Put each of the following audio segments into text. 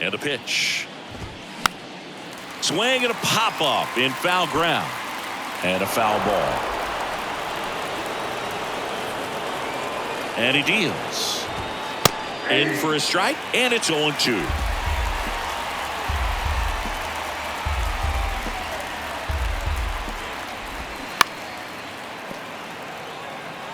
And a pitch. Swing and a pop-up in foul ground. And a foul ball. And he deals. In for a strike, and it's 0-2.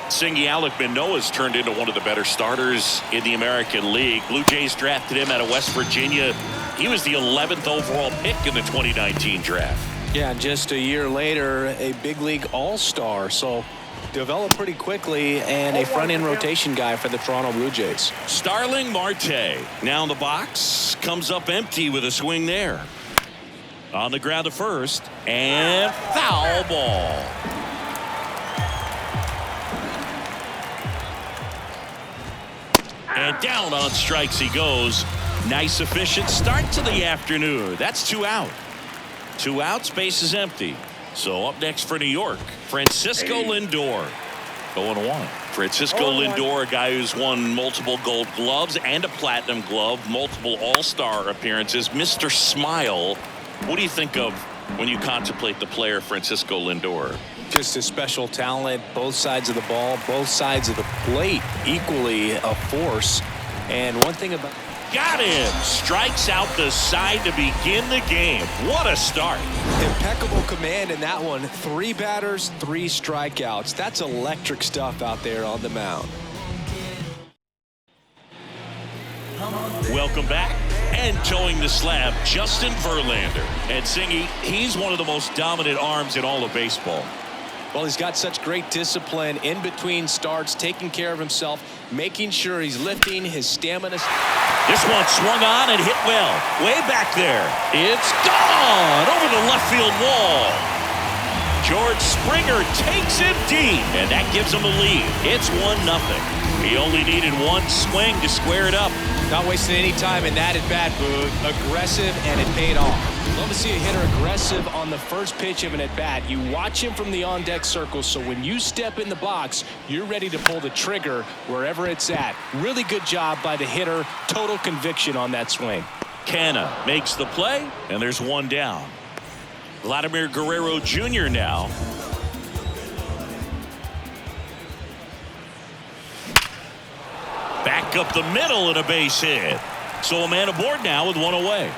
Singy Alec Manoah's turned into one of the better starters in the American League. Blue Jays drafted him out of West Virginia. He was the 11th overall pick in the 2019 draft. Yeah, just a year later, a big league all-star. So developed pretty quickly and a front-end rotation guy for the Toronto Blue Jays. Starling Marte now in the box, comes up empty with a swing there. On the ground to first, and foul ball. And down on strikes he goes. Nice efficient start to the afternoon. That's 2 out. 2 outs, base is empty. So up next for New York, Francisco Lindor. 0-1. Francisco Lindor, a guy who's won multiple Gold Gloves and a Platinum Glove, multiple All-Star appearances. Mr. Smile. What do you think of when you contemplate the player Francisco Lindor? Just a special talent, both sides of the ball, both sides of the plate, equally a force. And one thing about... Got him! Strikes out the side to begin the game. What a start. Impeccable command in that one. 3 batters, 3 strikeouts. That's electric stuff out there on the mound. Welcome back. And towing the slab, Justin Verlander. And Singy, he's one of the most dominant arms in all of baseball. Well, he's got such great discipline in between starts, taking care of himself, making sure he's lifting his stamina. This one swung on and hit well. Way back there. It's gone over the left field wall. George Springer takes it deep, and that gives him the lead. It's 1-0. He only needed one swing to square it up. Not wasting any time in that at-bat, Boog. Aggressive, and it paid off. Love to see a hitter aggressive on the first pitch of an at-bat. You watch him from the on-deck circle, so when you step in the box, you're ready to pull the trigger wherever it's at. Really good job by the hitter. Total conviction on that swing. Canna makes the play, and there's one down. Vladimir Guerrero Jr. now. Back up the middle and a base hit. So a man aboard now with one away.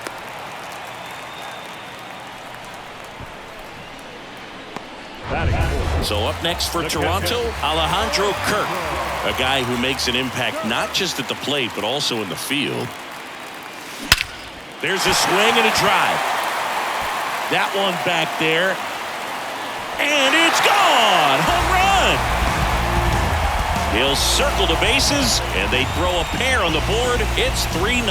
So up next for Toronto, Alejandro Kirk, a guy who makes an impact not just at the plate but also in the field. There's a swing and a drive. That one back there, and it's gone. Home run. He'll circle the bases, and they throw a pair on the board. It's 3-0.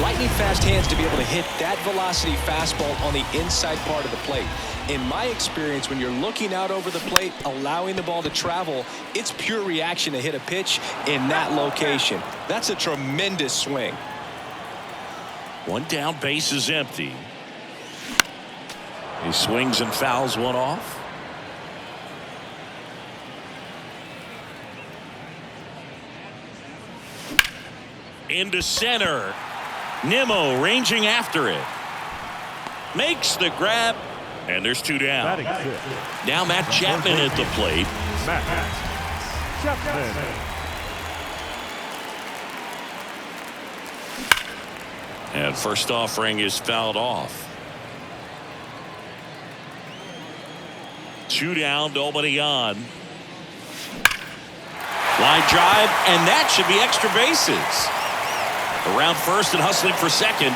Lightning fast hands to be able to hit that velocity fastball on the inside part of the plate. In my experience, when you're looking out over the plate, allowing the ball to travel, it's pure reaction to hit a pitch in that location. That's a tremendous swing. One down, base is empty. He swings and fouls one off. Into center. Nimmo ranging after it. Makes the grab, and there's 2 down. Now Matt Chapman at the plate. Matt Chapman. And first offering is fouled off. 2 down, nobody on. Line drive, and that should be extra bases. Around first and hustling for second.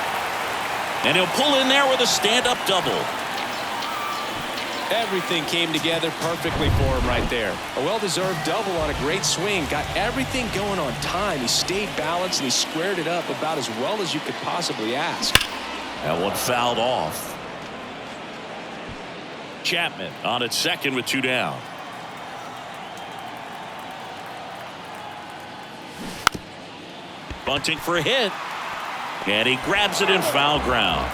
And he'll pull in there with a stand-up double. Everything came together perfectly for him right there. A well-deserved double on a great swing. Got everything going on time. He stayed balanced, and he squared it up about as well as you could possibly ask. That one fouled off. Chapman on at second with 2 down. Bunting for a hit. And he grabs it in foul ground.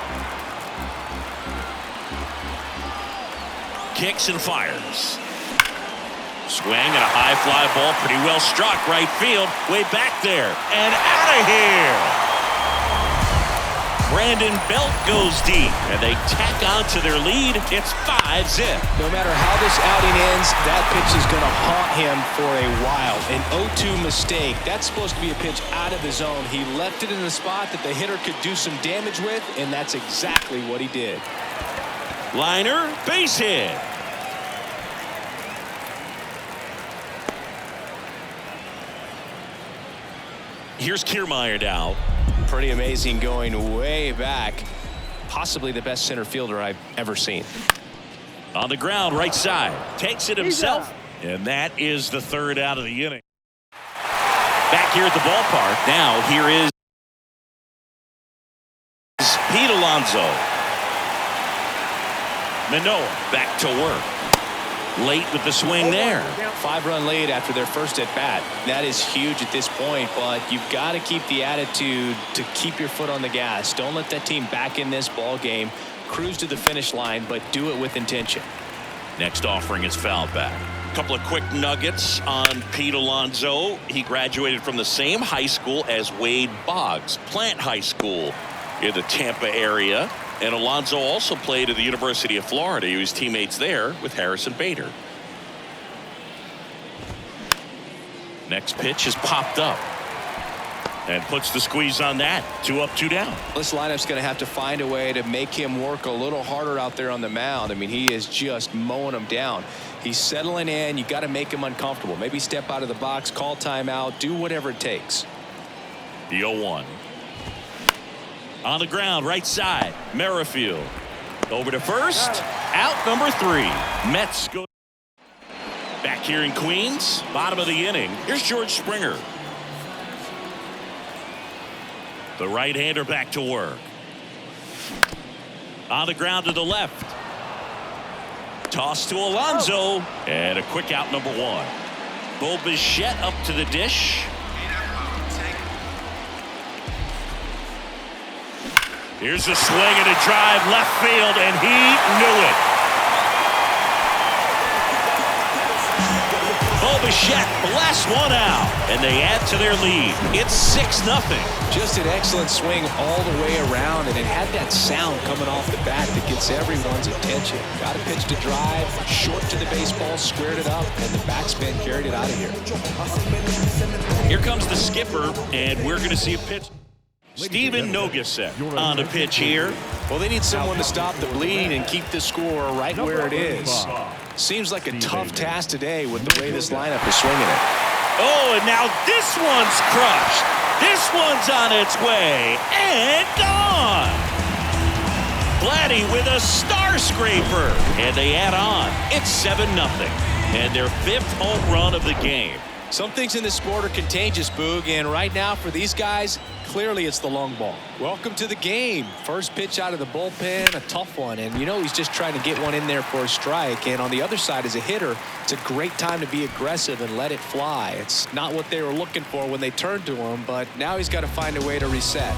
Kicks and fires. Swing and a high fly ball, pretty well struck, right field, way back there, and out of here. Brandon Belt goes deep, and they tack on to their lead. It's 5-0. No matter how this outing ends, that pitch is going to haunt him for a while. An 0-2 mistake. That's supposed to be a pitch out of the zone. He left it in the spot that the hitter could do some damage with, and that's exactly what he did. Liner, base hit. Here's Kiermaier now. Pretty amazing, going way back. Possibly the best center fielder I've ever seen. On the ground, right side. Takes it himself. And that is the third out of the inning. Back here at the ballpark. Now here is Pete Alonso. Manoah back to work. Late with the swing there. 5-run lead after their first at bat. That is huge at this point, but you've got to keep the attitude to keep your foot on the gas. Don't let that team back in this ball game. Cruise to the finish line, but do it with intention. Next offering is foul back. A couple of quick nuggets on Pete Alonso. He graduated from the same high school as Wade Boggs, Plant High School in the Tampa area. And Alonso also played at the University of Florida. He was teammates there with Harrison Bader. Next pitch is popped up and puts the squeeze on that. 2 up, 2 down. This lineup's going to have to find a way to make him work a little harder out there on the mound. I mean, he is just mowing them down. He's settling in. You got to make him uncomfortable. Maybe step out of the box, call timeout, do whatever it takes. The 0-1. On the ground, right side, Merrifield. Over to first, out number 3. Mets go. Back here in Queens, bottom of the inning. Here's George Springer. The right-hander back to work. On the ground to the left. Toss to Alonso. And a quick out number 1. Bo Bichette up to the dish. Here's a swing and a drive left field, and he knew it. Bo Bichette blasts one out, and they add to their lead. It's 6-0. Just an excellent swing all the way around, and it had that sound coming off the bat that gets everyone's attention. Got a pitch to drive, short to the baseball, squared it up, and the backspin carried it out of here. Here comes the skipper, and we're going to see a pitch. Steven Nogasek on a pitch here. Well, they need someone to stop the bleed and keep the score right where it is. Seems like a tough task today with the way this lineup is swinging it. Oh, and now this one's crushed. This one's on its way and gone. Vladdy with a star scraper, and they add on. It's 7-0, and their 5th home run of the game. Some things in this sport are contagious, Boog, and right now for these guys, clearly it's the long ball. Welcome to the game. First pitch out of the bullpen, a tough one, and you know he's just trying to get one in there for a strike. And on the other side, as a hitter, it's a great time to be aggressive and let it fly. It's not what they were looking for when they turned to him, but now he's got to find a way to reset.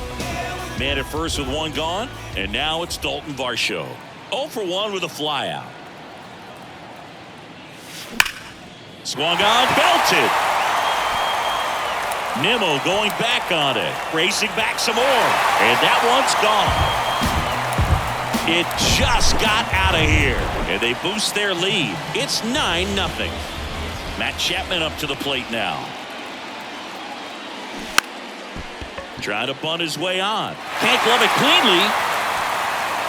Man at first with 1 gone, and now it's Dalton Varsho. 0 for 1 with a flyout. Swung on, belted. Nimmo going back on it, racing back some more, and that one's gone. It just got out of here, and they boost their lead. It's 9-0. Matt Chapman up to the plate now. Trying to bunt his way on. Can't glove it cleanly.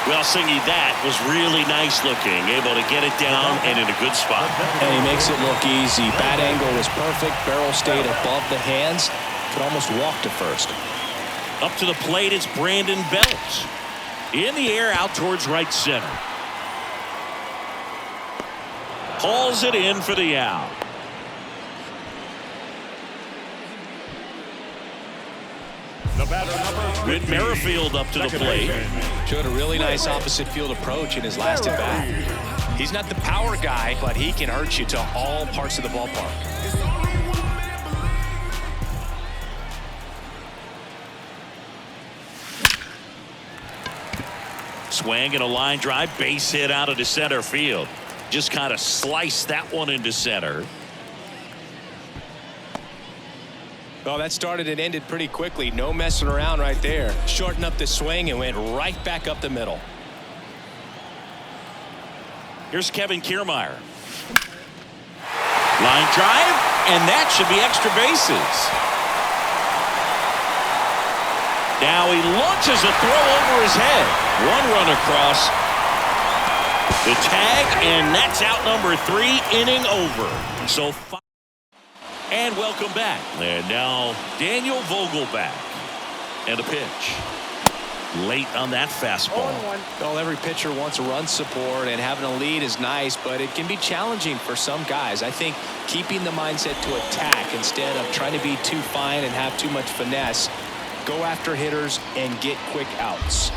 Well, Singy, that was really nice looking. Able to get it down and in a good spot. And he makes it look easy. Bat angle was perfect. Barrel stayed above the hands. Could almost walk to first. Up to the plate, it's Brandon Belt. In the air, out towards right center. Hauls it in for the out. With Merrifield up to the plate. Showed a really nice opposite field approach in his last at bat. He's not the power guy, but he can hurt you to all parts of the ballpark. Swing and a line drive, base hit out into center field. Just kind of sliced that one into center. Well, that started and ended pretty quickly. No messing around right there. Shortened up the swing and went right back up the middle. Here's Kevin Kiermaier. Line drive, and that should be extra bases. Now he launches a throw over his head. One run across. The tag, and that's out number 3, inning over. So, and welcome back. And now Daniel Vogelback. And a pitch. Late on that fastball. Well, every pitcher wants run support, and having a lead is nice, but it can be challenging for some guys. I think keeping the mindset to attack instead of trying to be too fine and have too much finesse. Go after hitters and get quick outs.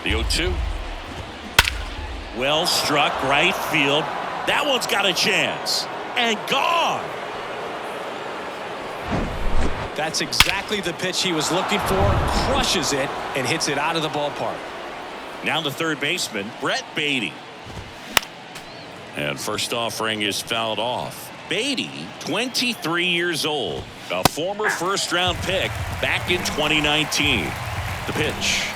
The 0-2. Well struck right field. That one's got a chance. And gone. That's exactly the pitch he was looking for. Crushes it and hits it out of the ballpark. Now the third baseman, Brett Beatty. And first offering is fouled off. Beatty, 23 years old. A former first-round pick back in 2019. The pitch.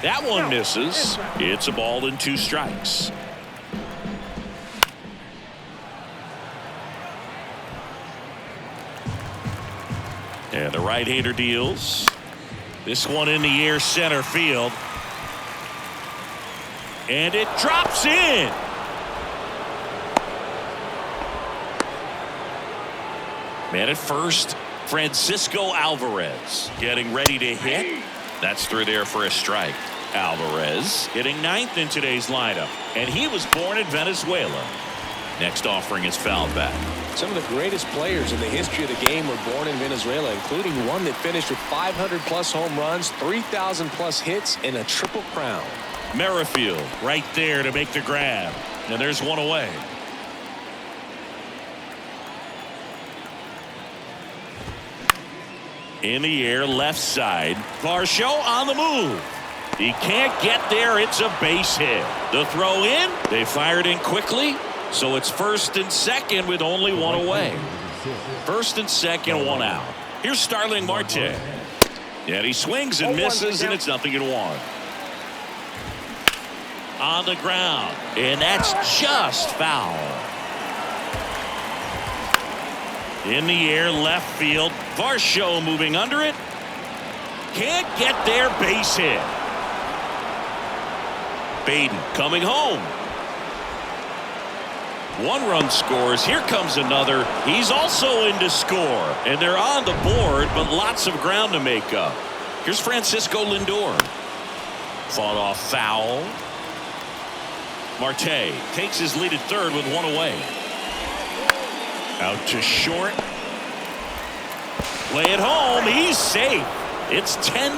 That one misses. It's a ball and 2 strikes. And the right-hander deals. This one in the air center field. And it drops in. Man at first, Francisco Alvarez getting ready to hit. That's through there for a strike. Alvarez hitting 9th in today's lineup. And he was born in Venezuela. Next offering is fouled back. Some of the greatest players in the history of the game were born in Venezuela, including one that finished with 500+ home runs, 3,000+ hits, and a triple crown. Merrifield right there to make the grab. And there's one away. In the air, left side. Varsho on the move. He can't get there. It's a base hit. The throw in. They fired in quickly. So it's first and second with only one away. First and second, one out. Here's Starling Marte. And he swings and misses, and it's 0-1. On the ground. And that's just foul. In the air, left field. Varsho moving under it. Can't get there, base hit. Baden coming home. 1 run scores. Here comes another. He's also in to score. And they're on the board, but lots of ground to make up. Here's Francisco Lindor. Fought off foul. Marte takes his lead at third with 1 away. Out to short. Play it home. He's safe. It's 10-4.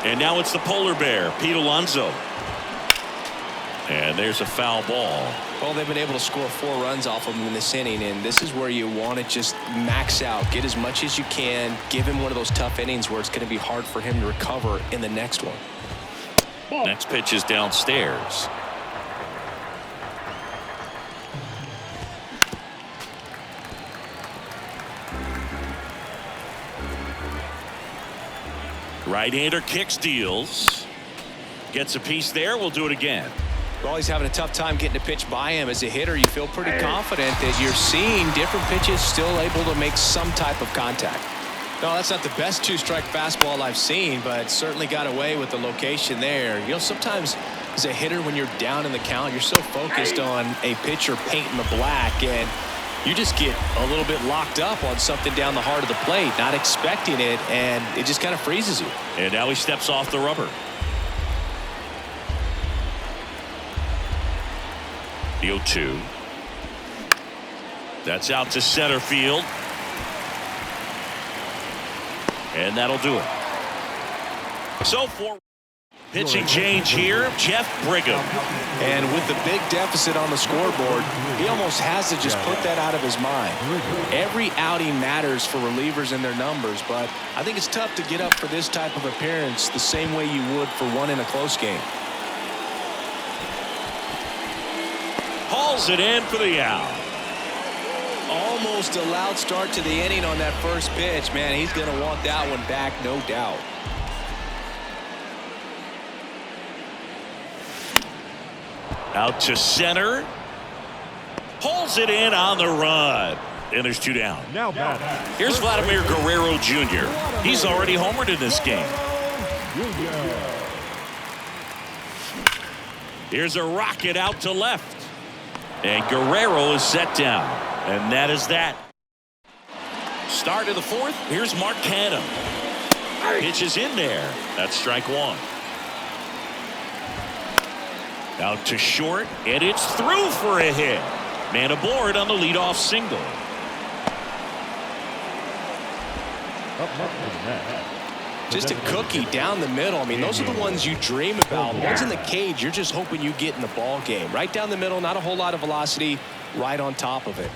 And now it's the polar bear, Pete Alonso. And there's a foul ball. Well, they've been able to score 4 runs off of him in this inning, and this is where you want to just max out, get as much as you can, give him one of those tough innings where it's going to be hard for him to recover in the next one. Next pitch is downstairs. Right-hander kicks, deals. Gets a piece there. We'll do it again. Well, he's having a tough time getting a pitch by him. As a hitter, you feel pretty confident that you're seeing different pitches still able to make some type of contact. No, that's not the best 2-strike fastball I've seen, but certainly got away with the location there. You know, sometimes as a hitter, when you're down in the count, you're so focused on a pitcher painting the black, and you just get a little bit locked up on something down the heart of the plate, not expecting it, and it just kind of freezes you. And now he steps off the rubber. The 0-2. That's out to center field. And that'll do it. So for pitching change here, Jeff Brigham. And with the big deficit on the scoreboard, he almost has to just put that out of his mind. Every outing matters for relievers and their numbers, but I think it's tough to get up for this type of appearance the same way you would for one in a close game. Hauls it in for the out. Almost a loud start to the inning on that first pitch. Man, he's going to want that one back, no doubt. Out to center. Pulls it in on the run. And there's 2 down. Now batting. Here's Vladimir Guerrero Jr. He's already homered in this game. Here's a rocket out to left. And Guerrero is set down. And that is that. Start of the 4th. Here's Mark Canham. Pitch is in there. That's strike 1. Out to short. And it's through for a hit. Man aboard on the leadoff single. Just a cookie down the middle. I mean, those are the ones you dream about. One's in the cage, you're just hoping you get in the ball game. Right down the middle, not a whole lot of velocity, right on top of it.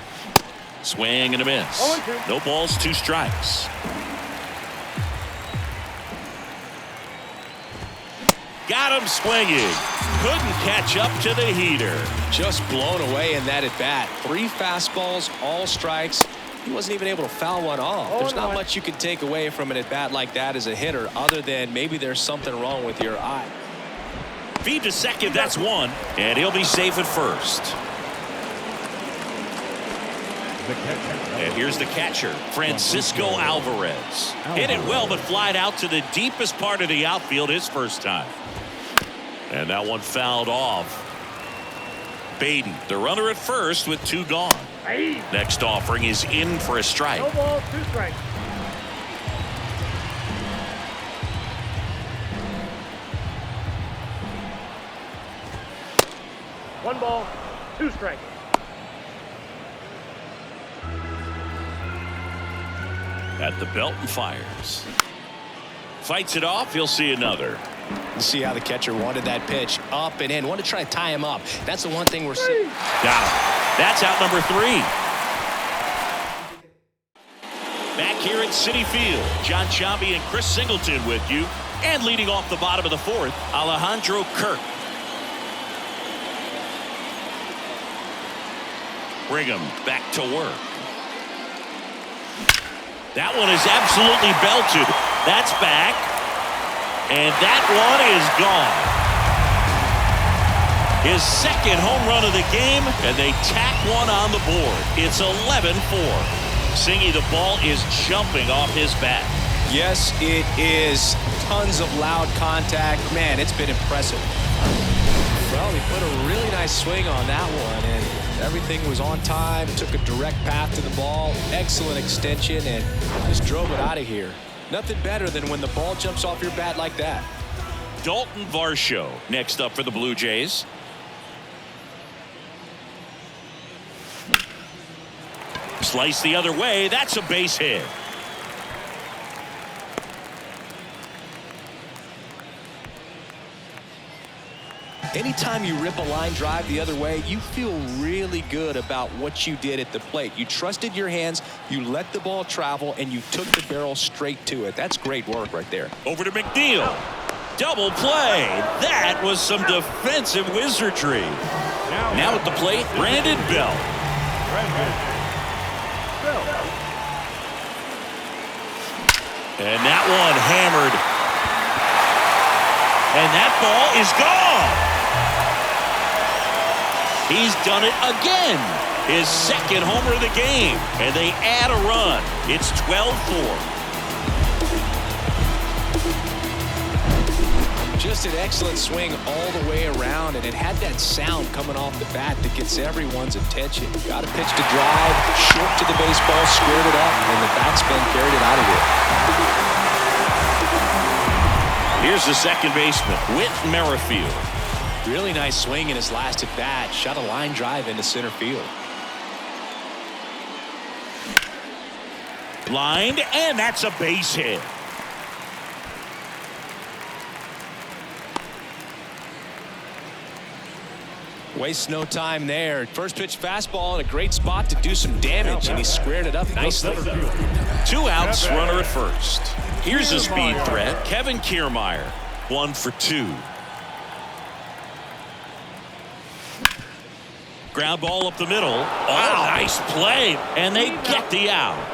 Swing and a miss. No balls, 2 strikes. Got him swinging. Couldn't catch up to the heater. Just blown away in that at bat. 3 fastballs, all strikes. He wasn't even able to foul one off. There's not much you can take away from an at bat like that as a hitter, other than maybe there's something wrong with your eye. Feed to second, that's 1. And he'll be safe at first. And here's the catcher, Francisco Alvarez. Hit it well, but flied out to the deepest part of the outfield his first time. And that one fouled off. Baden, the runner at first with 2 gone. Next offering is in for a strike. No ball, 2 strikes. One ball, 2 strikes. At the belt and fires. Fights it off. He'll see another. You see how the catcher wanted that pitch up and in. Wanted to try to tie him up. That's the one thing we're seeing. Got him. That's out number 3. Back here at Citi Field, John Chambi and Chris Singleton with you. And leading off the bottom of the 4th, Alejandro Kirk. Brigham back to work. That one is absolutely belted. That's back. And that one is gone. His second home run of the game, and they tack one on the board. It's 11-4. Singy, the ball is jumping off his bat. Yes, it is. Tons of loud contact. Man, it's been impressive. Well, he put a really nice swing on that one, and everything was on time. Took a direct path to the ball. Excellent extension, and just drove it out of here. Nothing better than when the ball jumps off your bat like that. Dalton Varsho next up for the Blue Jays. Slice the other way. That's a base hit. Anytime you rip a line drive the other way, you feel really good about what you did at the plate. You trusted your hands, you let the ball travel, and you took the barrel straight to it. That's great work right there. Over to McNeil. Double play. That was some defensive wizardry. Now at the plate, Brandon Belt. And that one hammered. And that ball is gone. He's done it again. His second homer of the game. And they add a run. It's 12-4. Just an excellent swing all the way around, and it had that sound coming off the bat that gets everyone's attention. Got a pitch to drive, short to the baseball, squared it up, and the backspin carried it out of here. Here's the second baseman, Whit Merrifield. Really nice swing in his last at bat. Shot a line drive into center field. Lined, and that's a base hit. Wastes no time there. First pitch fastball in a great spot to do some damage, and he squared it up nicely. 2 outs, runner at first. Here's a speed threat, Kevin Kiermaier. 1 for 2. Ground ball up the middle. Oh, nice play. And they get the out.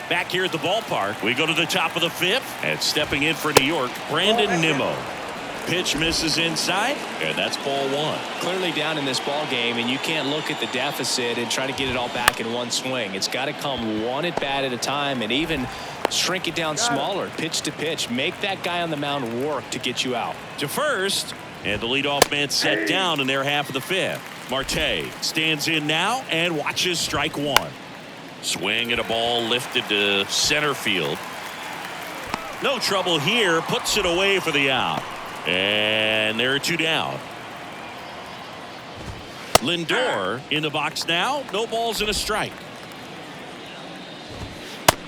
Back here at the ballpark, we go to the top of the fifth. And stepping in for New York, Brandon Nimmo. Pitch misses inside, and that's ball one. Clearly down in this ball game, and you can't look at the deficit and try to get it all back in one swing. It's got to come one at bat at a time, and even shrink it down smaller, pitch to pitch. Make that guy on the mound work to get you out. To first, and the leadoff man set down in their half of the fifth. Marte stands in now and watches strike one. Swing and a ball lifted to center field. No trouble here, puts it away for the out. And there are two down. Lindor in the box now. No balls and a strike.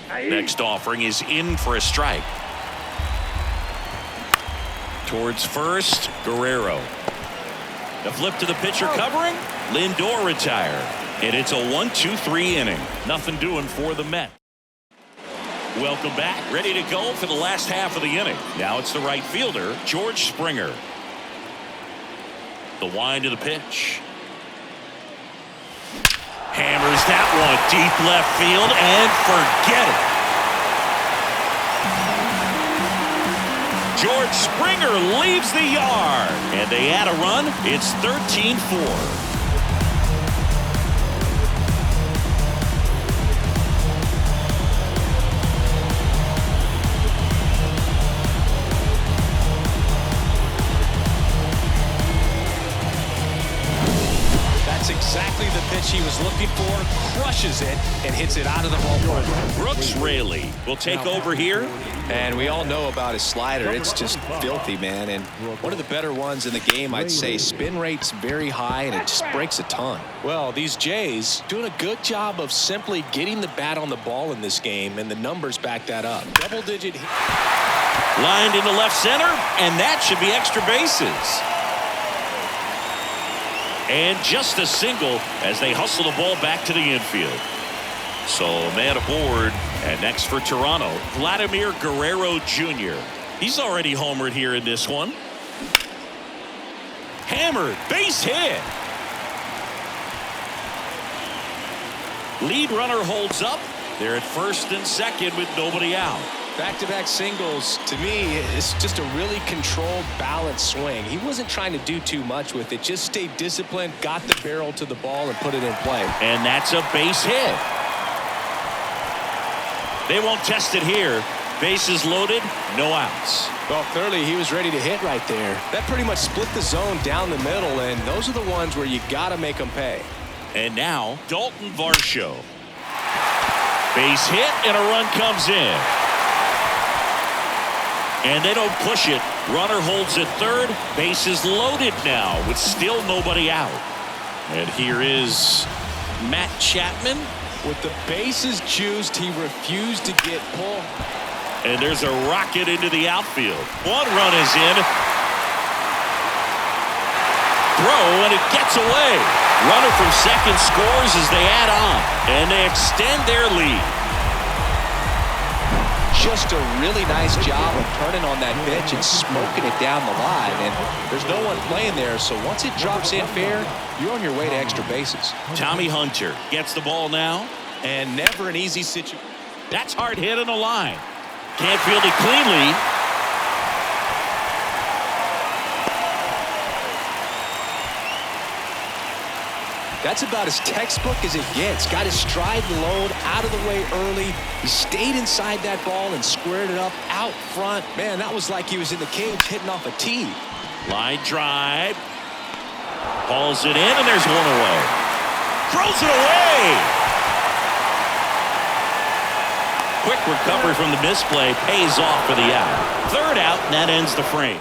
Next offering is in for a strike. Towards first, Guerrero. The flip to the pitcher covering. Lindor retired. And it's a 1-2-3 inning. Nothing doing for the Mets. Welcome back. Ready to go for the last half of the inning. Now it's the right fielder, George Springer. The wind of the pitch. Hammers that one deep left field and forget it. George Springer leaves the yard. And they add a run. It's 13-4. Exactly the pitch he was looking for, crushes it and hits it out of the ballpark. Brooks Raley will take over here. And we all know about his slider. It's just filthy, man. And one of the better ones in the game, I'd say. Spin rate's very high and it just breaks a ton. Well, these Jays doing a good job of simply getting the bat on the ball in this game, and the numbers back that up. Double-digit. Lined into left center, and that should be extra bases. And just a single as they hustle the ball back to the infield. So man aboard. And next for Toronto, Vladimir Guerrero Jr. He's already homered here in this one. Hammered, base hit. Lead runner holds up. They're at first and second with nobody out. Back-to-back singles, to me, is just a really controlled, balanced swing. He wasn't trying to do too much with it. Just stayed disciplined, got the barrel to the ball, and put it in play. And that's a base hit. They won't test it here. Bases loaded, no outs. Well, clearly he was ready to hit right there. That pretty much split the zone down the middle, and those are the ones where you got to make them pay. And now, Dalton Varsho. Base hit, and a run comes in. And they don't push it. Runner holds at third. Bases loaded now with still nobody out. And here is Matt Chapman. With the bases juiced, he refused to get pulled. And there's a rocket into the outfield. One run is in. Throw, and it gets away. Runner from second scores as they add on. And they extend their lead. Just a really nice job of turning on that pitch and smoking it down the line. And there's no one playing there, so once it drops in fair, you're on your way to extra bases. Tommy Hunter gets the ball now. And never an easy situation. That's hard hit on the line. Can't field it cleanly. That's about as textbook as it gets. Got his stride and load out of the way early. He stayed inside that ball and squared it up out front. Man, that was like he was in the cage hitting off a tee. Line drive. Hauls it in, and there's one away. Throws it away. Quick recovery from the misplay pays off for the out. Third out, and that ends the frame.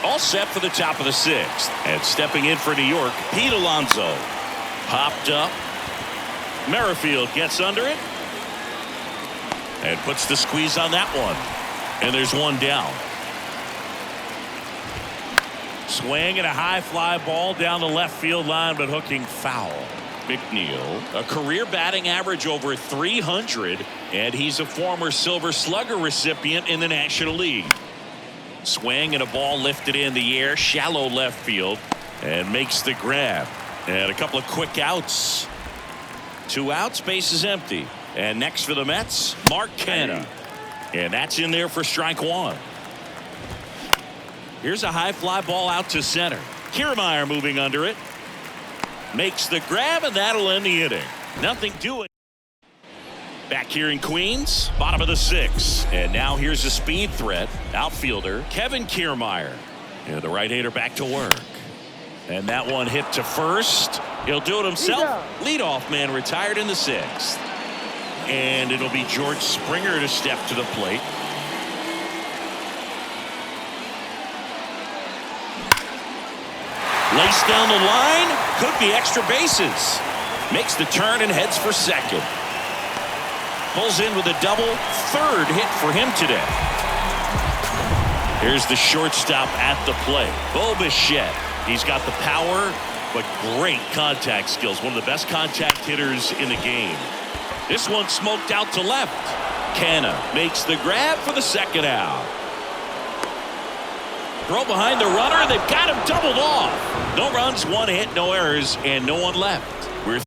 All set for the top of the sixth. And stepping in for New York, Pete Alonso. Popped up. Merrifield gets under it. And puts the squeeze on that one. And there's one down. Swing and a high fly ball down the left field line, but hooking foul. McNeil, a career batting average over 300, and he's a former Silver Slugger recipient in the National League. Swing and a ball lifted in the air, shallow left field. and makes the grab. And a couple of quick outs. 2 outs, base is empty. And next for the Mets, Mark Canha. And that's in there for strike 1. Here's a high fly ball out to center. Kiermaier moving under it. Makes the grab, and that'll end the inning. Nothing doing. Back here in Queens, bottom of the 6th. And now here's a speed threat. Outfielder Kevin Kiermaier. And the right-hander back to work. And that one hit to first. He'll do it himself. Leadoff man retired in the 6th. And it'll be George Springer to step to the plate. Laced down the line. Could be extra bases. Makes the turn and heads for second. Pulls in with a double. 3rd hit for him today. Here's the shortstop at the plate. Bo Bichette. He's got the power, but great contact skills. One of the best contact hitters in the game. This one smoked out to left. Canha makes the grab for the 2nd out. Throw behind the runner. They've got him doubled off. No runs, 1 hit, no errors, and no one left. We're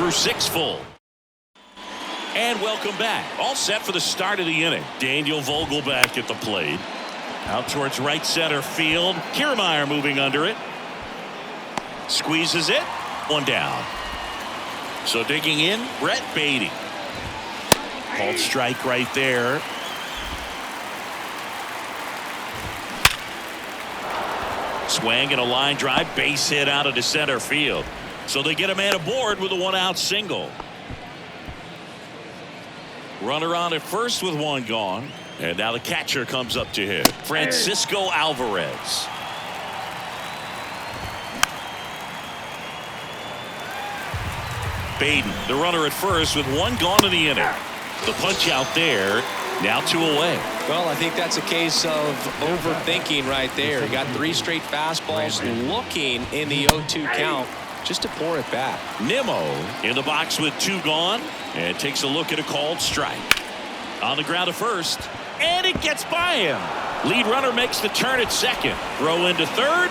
through 6 full. And welcome back. All set for the start of the inning. Daniel Vogelback at the plate. Out towards right center field. Kiermaier moving under it. Squeezes it. 1 down. So digging in, Brett Beatty. Called strike right there. Swing and a line drive, base hit out into center field. So they get a man aboard with a 1-out single. Runner on at first with 1 gone. And now the catcher comes up to hit. Francisco Alvarez. Baden, the runner at first with 1 gone in the inning. The punch out there. Now 2 away. Well, I think that's a case of overthinking right there. He got 3 straight fastballs looking in the 0-2 count just to pour it back. Nimmo in the box with 2 gone and takes a look at a called strike. On the ground at first, and it gets by him. Lead runner makes the turn at second. Throw into third.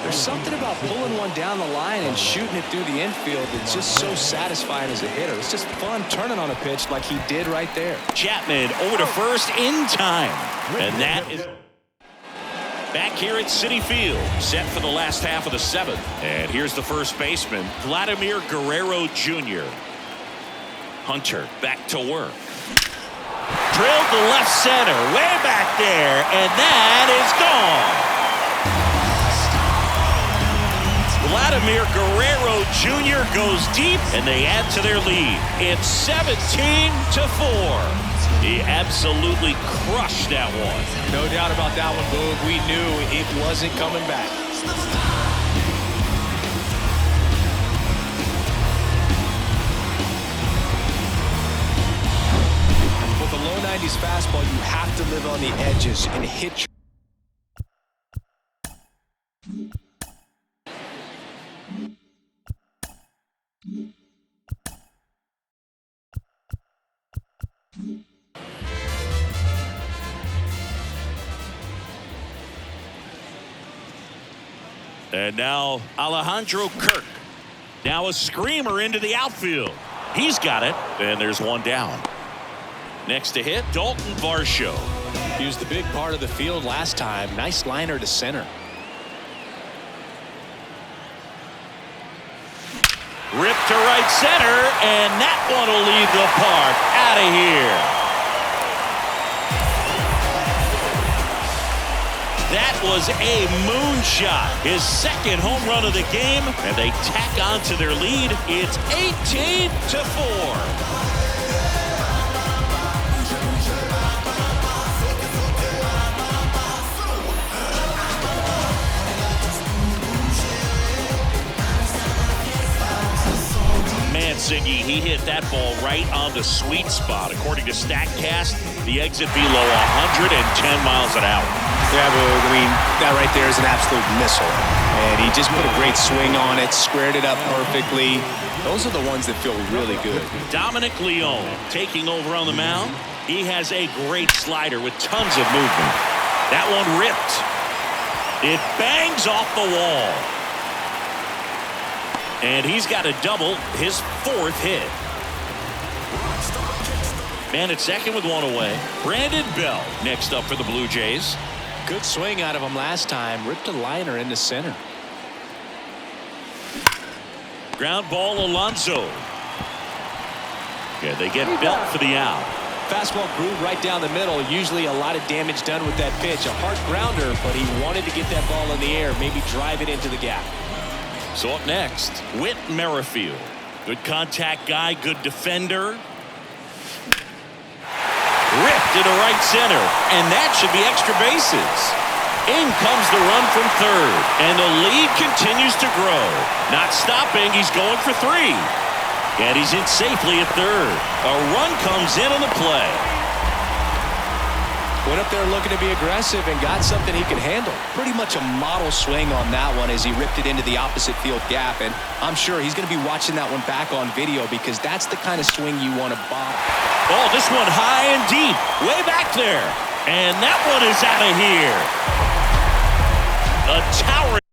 There's something about pulling one down the line and shooting it through the infield that's just so satisfying as a hitter. It's just fun turning on a pitch like he did right there. Chapman over to first in time. And that is back here at Citi Field, set for the last half of the 7th. And here's the first baseman, Vladimir Guerrero Jr. Hunter back to work. Drilled to left center, way back there, and that is gone. Vladimir Guerrero Jr. goes deep, and they add to their lead. It's 17-4. He absolutely crushed that one. No doubt about that one, Boog. We knew it wasn't coming back. With a low 90s fastball, you have to live on the edges and hit your And now Alejandro Kirk. Now a screamer into the outfield. He's got it, and there's 1 down. Next to hit, Dalton Varsho. He was the big part of the field last time. Nice liner to center. Ripped to right center, and that one will leave the park. Out of here. That was a moonshot. His 2nd home run of the game, and they tack on to their lead. It's 18-4. Mancini, he hit that ball right on the sweet spot. According to StatCast, the exit below 110 miles an hour. Yeah, but I mean, that right there is an absolute missile. And he just put a great swing on it, squared it up perfectly. Those are the ones that feel really good. Dominic Leone taking over on the mound. He has a great slider with tons of movement. That one ripped. It bangs off the wall. And he's got a double, his 4th hit. Man at second with 1 away. Brandon Bell next up for the Blue Jays. Good swing out of him last time. Ripped a liner into center. Ground ball, Alonso. Yeah, they get Belt for the out. Fastball grooved right down the middle. Usually a lot of damage done with that pitch. A hard grounder, but he wanted to get that ball in the air, maybe drive it into the gap. So up next, Whit Merrifield. Good contact guy, good defender. Ripped into right center, and that should be extra bases. In comes the run from third, and the lead continues to grow. Not stopping, he's going for 3. And he's in safely at third. A run comes in on the play. Went up there looking to be aggressive and got something he can handle. Pretty much a model swing on that one as he ripped it into the opposite field gap. And I'm sure he's going to be watching that one back on video because that's the kind of swing you want to bomb. Oh, this one high and deep, way back there. And that one is out of here. A towering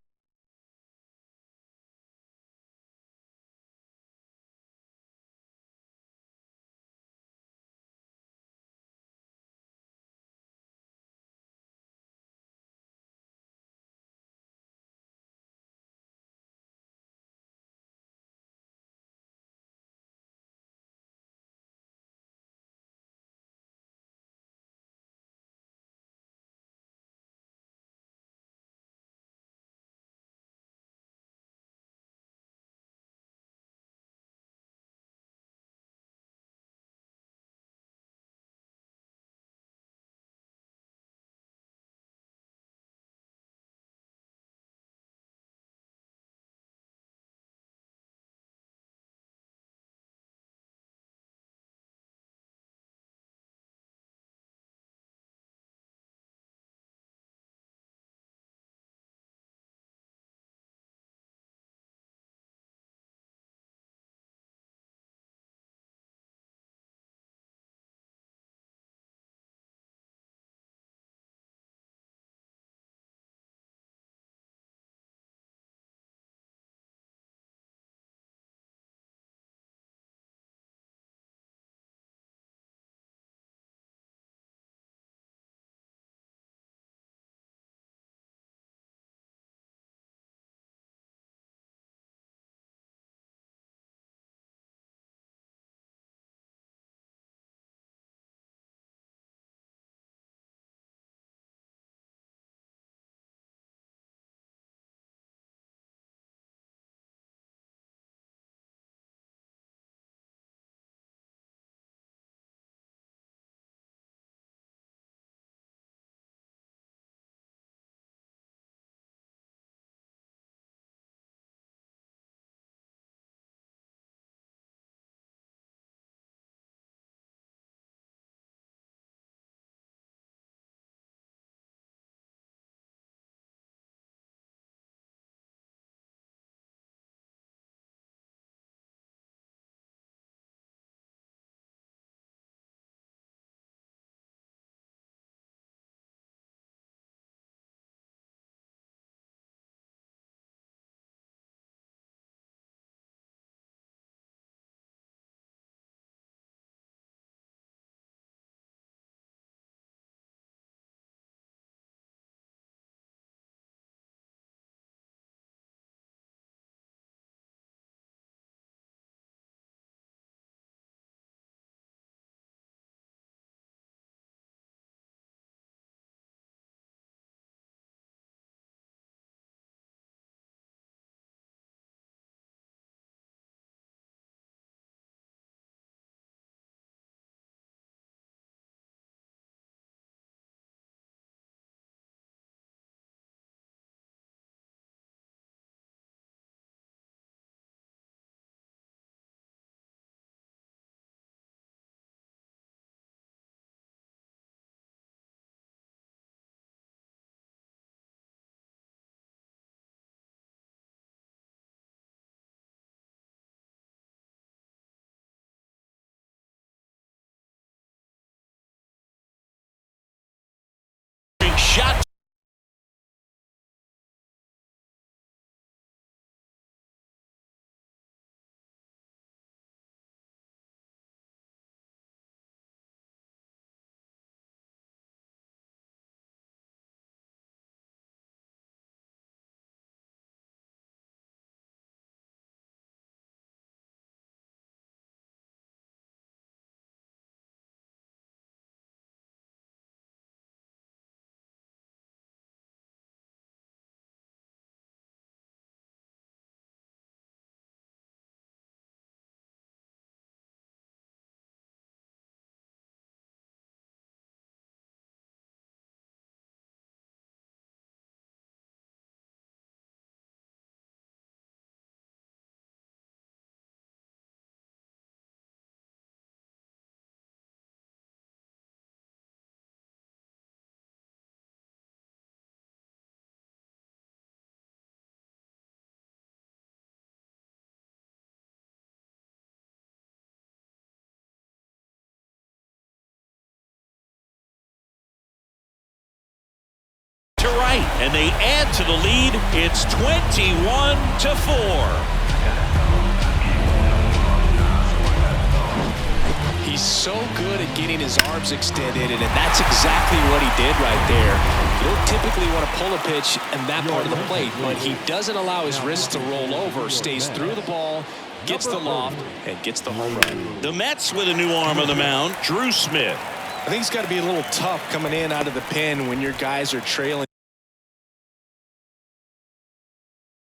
shot. To right, and they add to the lead. It's 21-4. He's so good at getting his arms extended, and that's exactly what he did right there. You don't typically want to pull a pitch in that part of the plate, but he doesn't allow his wrists to roll over, stays through the ball, gets the loft, and gets the home run. The Mets with a new arm on the mound, Drew Smith. I think it's got to be a little tough coming in out of the pen when your guys are trailing.